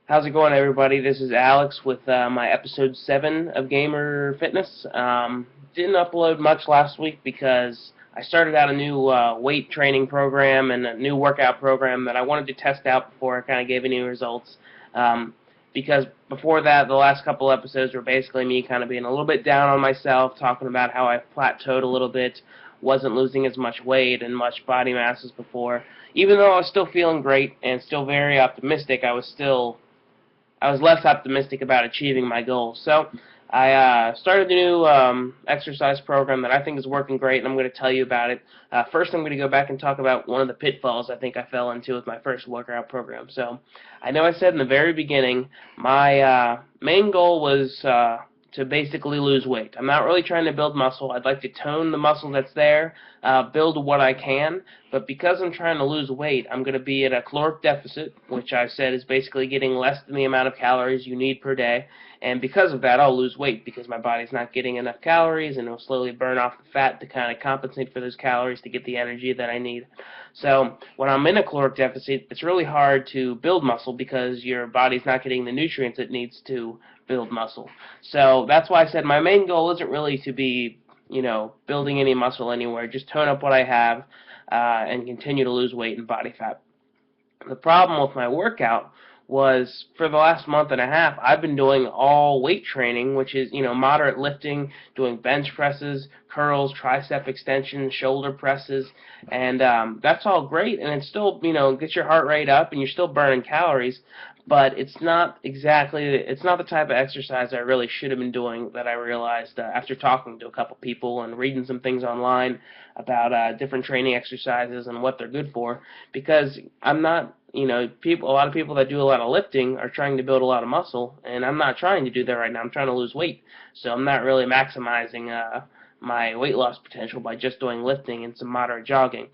How's it going, everybody? This is Alex with my episode 7 of Gamer Fitness. Didn't upload much last week because I started out a new weight training program and a new workout program that I wanted to test out before I kind of gave any results. Um, because before that, the last couple episodes were basically me kind of being a little bit down on myself, talking about how I've plateaued a little bit, wasn't losing as much weight and much body mass as before. Even though I was still feeling great and still very optimistic, I was less optimistic about achieving my goals. So I started a new exercise program that I think is working great, and I'm going to tell you about it. First, I'm going to go back and talk about one of the pitfalls I think I fell into with my first workout program. So I know I said in the very beginning my main goal was to basically lose weight. I'm not really trying to build muscle. I'd like to tone the muscle that's there, build what I can, but because I'm trying to lose weight, I'm going to be at a caloric deficit, which I've said is basically getting less than the amount of calories you need per day. And because of that, I'll lose weight because my body's not getting enough calories, and it'll slowly burn off the fat to kind of compensate for those calories to get the energy that I need. So when I'm in a caloric deficit, it's really hard to build muscle because your body's not getting the nutrients it needs to build muscle. So that's why I said my main goal isn't really to be, building any muscle anywhere. Just tone up what I have and continue to lose weight and body fat. The problem with my workout was for the last month and a half, I've been doing all weight training, which is, moderate lifting, doing bench presses, curls, tricep extensions, shoulder presses, and that's all great, and it still, gets your heart rate up, and you're still burning calories, but it's not the type of exercise I really should have been doing that I realized after talking to a couple people and reading some things online about different training exercises and what they're good for, because I'm not, a lot of people that do a lot of lifting are trying to build a lot of muscle, and I'm not trying to do that right now. I'm trying to lose weight, so I'm not really maximizing my weight loss potential by just doing lifting and some moderate jogging.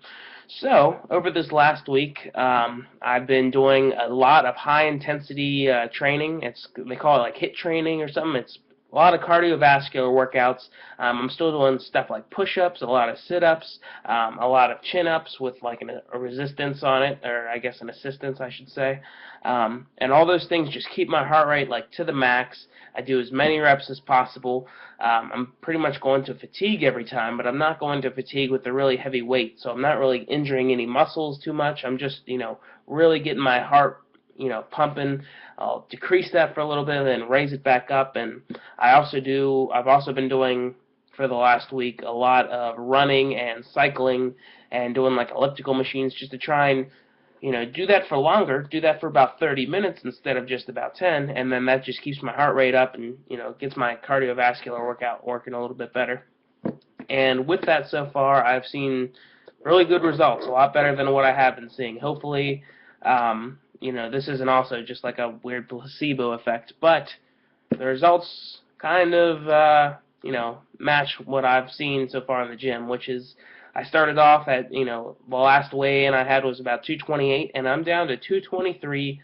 So over this last week, I've been doing a lot of high intensity training. They call it like HIIT training or something. It's a lot of cardiovascular workouts. I'm still doing stuff like push-ups, a lot of sit-ups, a lot of chin-ups with like a resistance on it, or I guess an assistance, I should say. And all those things just keep my heart rate like to the max. I do as many reps as possible. I'm pretty much going to fatigue every time, but I'm not going to fatigue with a really heavy weight, so I'm not really injuring any muscles too much. I'm just, really getting my heart, pumping. I'll decrease that for a little bit and then raise it back up. And I've also been doing for the last week a lot of running and cycling and doing like elliptical machines just to try and do that for longer, do that for about 30 minutes instead of just about 10, and then that just keeps my heart rate up and, gets my cardiovascular workout working a little bit better. And with that so far, I've seen really good results, a lot better than what I have been seeing. Hopefully, this isn't also just like a weird placebo effect, but the results kind of, match what I've seen so far in the gym, which is I started off at, the last weigh-in I had was about 228, and I'm down to 223.5.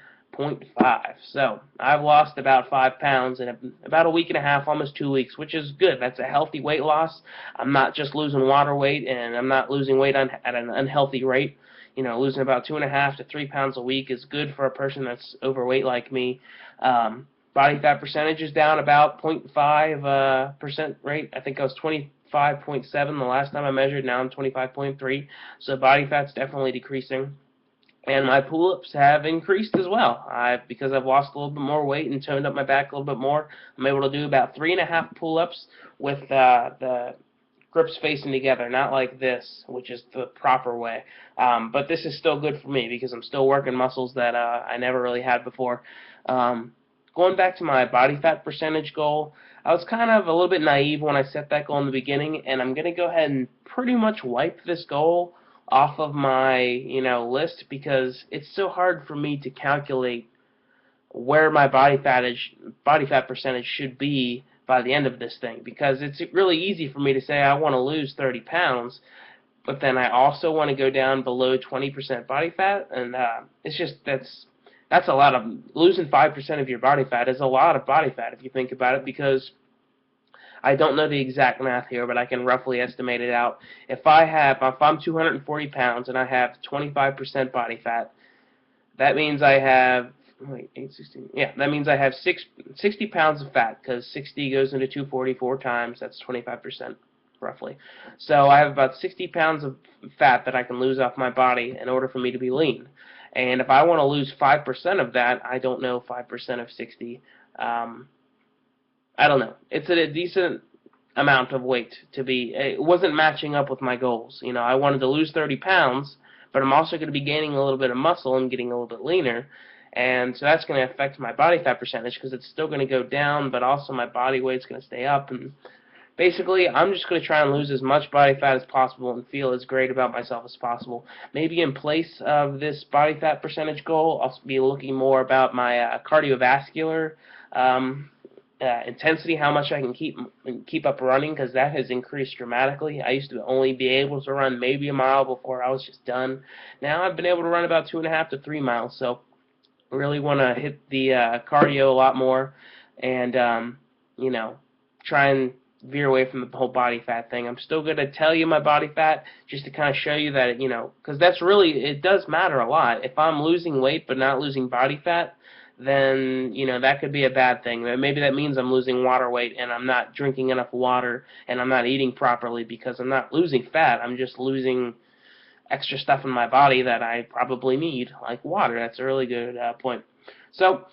So I've lost about 5 pounds in about a week and a half, almost 2 weeks, which is good. That's a healthy weight loss. I'm not just losing water weight, and I'm not losing weight at an unhealthy rate. Losing about 2.5 to 3 pounds a week is good for a person that's overweight like me. Body fat percentage is down about 0.5 percent rate. I think I was 25.7 the last time I measured. Now I'm 25.3. So body fat's definitely decreasing. And my pull-ups have increased as well. Because I've lost a little bit more weight and toned up my back a little bit more, I'm able to do about 3.5 pull-ups with the grips facing together, not like this, which is the proper way. But this is still good for me because I'm still working muscles that I never really had before. Going back to my body fat percentage goal, I was kind of a little bit naive when I set that goal in the beginning, and I'm going to go ahead and pretty much wipe this goal off of my, list because it's so hard for me to calculate where my body fat percentage should be by the end of this thing, because it's really easy for me to say I want to lose 30 pounds, but then I also want to go down below 20% body fat, and it's just that's a lot of losing 5% of your body fat is a lot of body fat if you think about it, because I don't know the exact math here, but I can roughly estimate it out. If I'm 240 pounds and I have 25% body fat, that means I have wait, 816. Yeah, that means I have 60 pounds of fat, because 60 goes into 244 times. That's 25%, roughly. So I have about 60 pounds of fat that I can lose off my body in order for me to be lean. And if I want to lose 5% of that, I don't know, 5% of 60. I don't know. It's a decent amount of weight to be. It wasn't matching up with my goals. You know, I wanted to lose 30 pounds, but I'm also going to be gaining a little bit of muscle and getting a little bit leaner. And so that's going to affect my body fat percentage, because it's still going to go down, but also my body weight's going to stay up. And basically, I'm just going to try and lose as much body fat as possible and feel as great about myself as possible. Maybe in place of this body fat percentage goal, I'll be looking more about my cardiovascular intensity, how much I can keep up running, because that has increased dramatically. I used to only be able to run maybe a mile before I was just done. Now I've been able to run about 2.5 to 3 miles, so I really want to hit the cardio a lot more, and you know, try and veer away from the whole body fat thing. I'm still going to tell you my body fat, just to kind of show you that, you know, because that's really, it does matter a lot. If I'm losing weight but not losing body fat, then, you know, that could be a bad thing. Maybe that means I'm losing water weight, and I'm not drinking enough water, and I'm not eating properly, because I'm not losing fat. I'm just losing extra stuff in my body that I probably need, like water. That's a really good point. So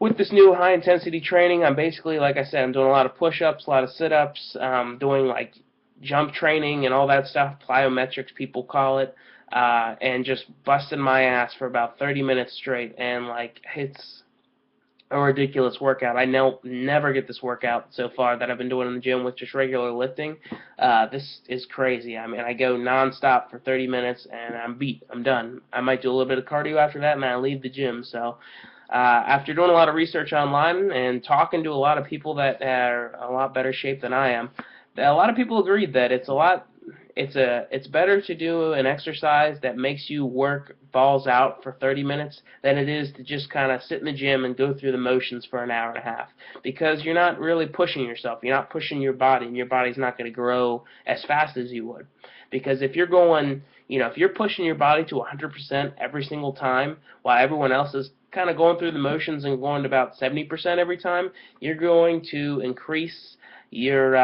with this new high-intensity training, I'm basically, like I said, I'm doing a lot of push-ups, a lot of sit-ups, doing like jump training and all that stuff, plyometrics people call it, and just busting my ass for about 30 minutes straight. And like, it's a ridiculous workout. I never get this workout so far that I've been doing in the gym with just regular lifting. This is crazy. I mean, I go non-stop for 30 minutes and I'm beat. I'm done. I might do a little bit of cardio after that, and I leave the gym. So after doing a lot of research online and talking to a lot of people that are a lot better shape than I am, a lot of people agreed that it's better to do an exercise that makes you work balls out for 30 minutes than it is to just kind of sit in the gym and go through the motions for an hour and a half, because you're not really pushing yourself. You're not pushing your body, and your body's not going to grow as fast as you would. Because if you're going, you know, if you're pushing your body to 100% every single time, while everyone else is kind of going through the motions and going to about 70% every time, you're going to increase your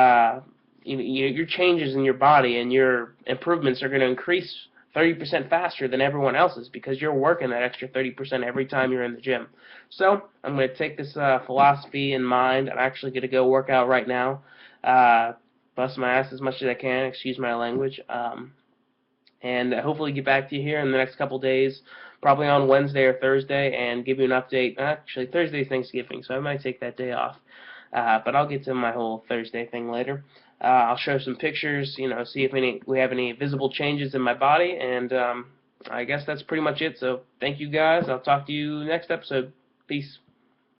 your changes in your body, and your improvements are going to increase 30% faster than everyone else's, because you're working that extra 30% every time you're in the gym. So I'm going to take this philosophy in mind. I'm actually going to go work out right now, bust my ass as much as I can, excuse my language, and hopefully get back to you here in the next couple days, probably on Wednesday or Thursday, and give you an update. Actually, Thursday's Thanksgiving, so I might take that day off. But I'll get to my whole Thursday thing later. I'll show some pictures, you know, see if we have any visible changes in my body, and I guess that's pretty much it. So thank you guys. I'll talk to you next episode. Peace.